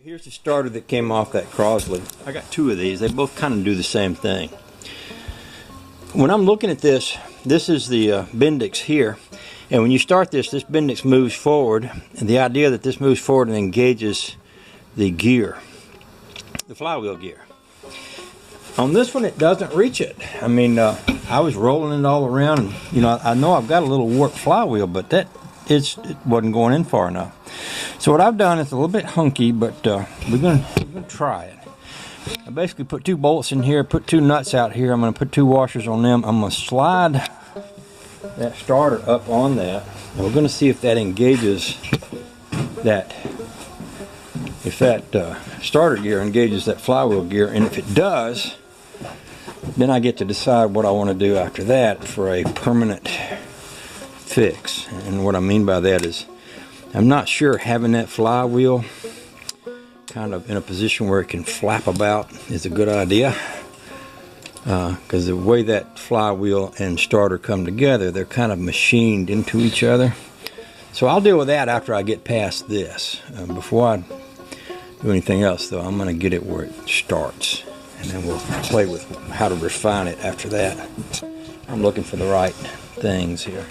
Here's the starter that came off that Crosley. I got two of these. They both kind of do the same thing. When I'm looking at this, this is the Bendix here. And when you start this Bendix moves forward. And the idea that this moves forward and engages the gear, the flywheel gear. On this one, it doesn't reach it. I mean, I was rolling it all around. And, you know, I know I've got a little warped flywheel, but it wasn't going in far enough. So what I've done is a little bit hunky, but we're gonna try it. I basically put two bolts in here, put two nuts out here. I'm gonna put two washers on them. I'm gonna slide that starter up on that, and we're gonna see if that engages that. If that starter gear engages that flywheel gear, and if it does, then I get to decide what I want to do after that for a permanent fix. And what I mean by that is, I'm not sure having that flywheel kind of in a position where it can flap about is a good idea, because the way that flywheel and starter come together, they're kind of machined into each other. So I'll deal with that after I get past this. Before I do anything else, though, I'm going to get it where it starts, and then we'll play with how to refine it after that. I'm looking for the right things here.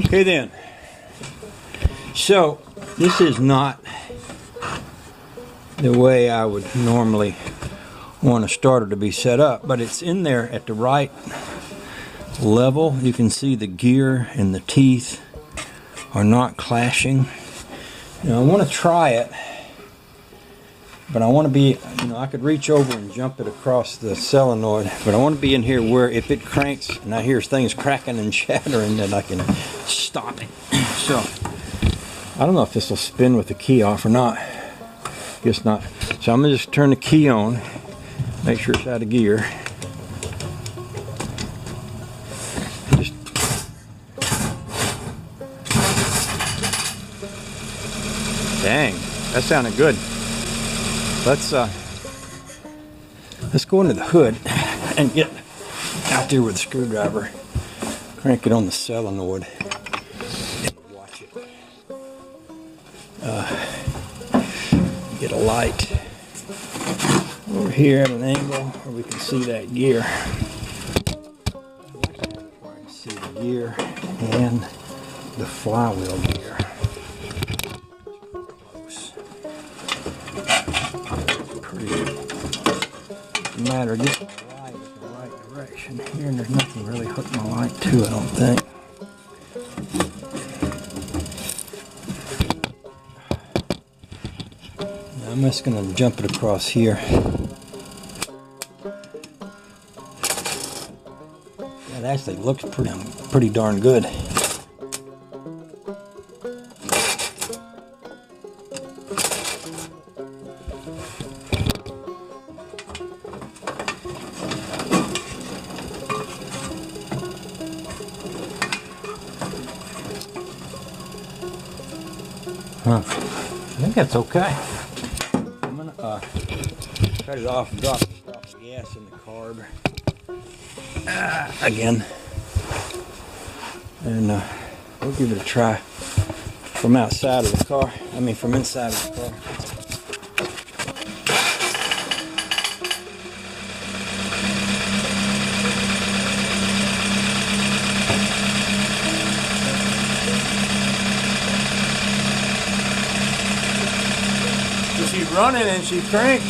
Okay then, so this is not the way I would normally want a starter to be set up, but it's in there at the right level. You can see the gear and the teeth are not clashing. Now I want to try it, but I want to be, you know, I could reach over and jump it across the solenoid, but I want to be in here where if it cranks and I hear things cracking and shattering, that I can stop it. So I don't know if this will spin with the key off or not. Guess not. So I'm going to just turn the key on, make sure it's out of gear. Just dang, that sounded good. Let's go into the hood and get out there with a screwdriver, crank it on the solenoid, and watch it. Get a light over here at an angle where we can see that gear. Where I can see the gear and the flywheel gear. Matter of getting the light in the right direction here, and there's nothing really hooked my light to, I don't think. Now I'm just going to jump it across here. That actually looks pretty darn good. I think that's okay. I'm going to cut it off and drop the gas in the carb again. And we'll give it a try from outside of the car. I mean from inside of the car. She's running and she cranked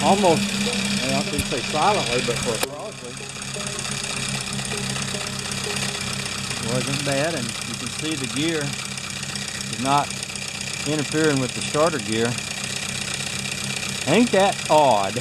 almost, well, I shouldn't say silently, but for a Crosley, it wasn't bad. And you can see the gear is not interfering with the starter gear. Ain't that odd?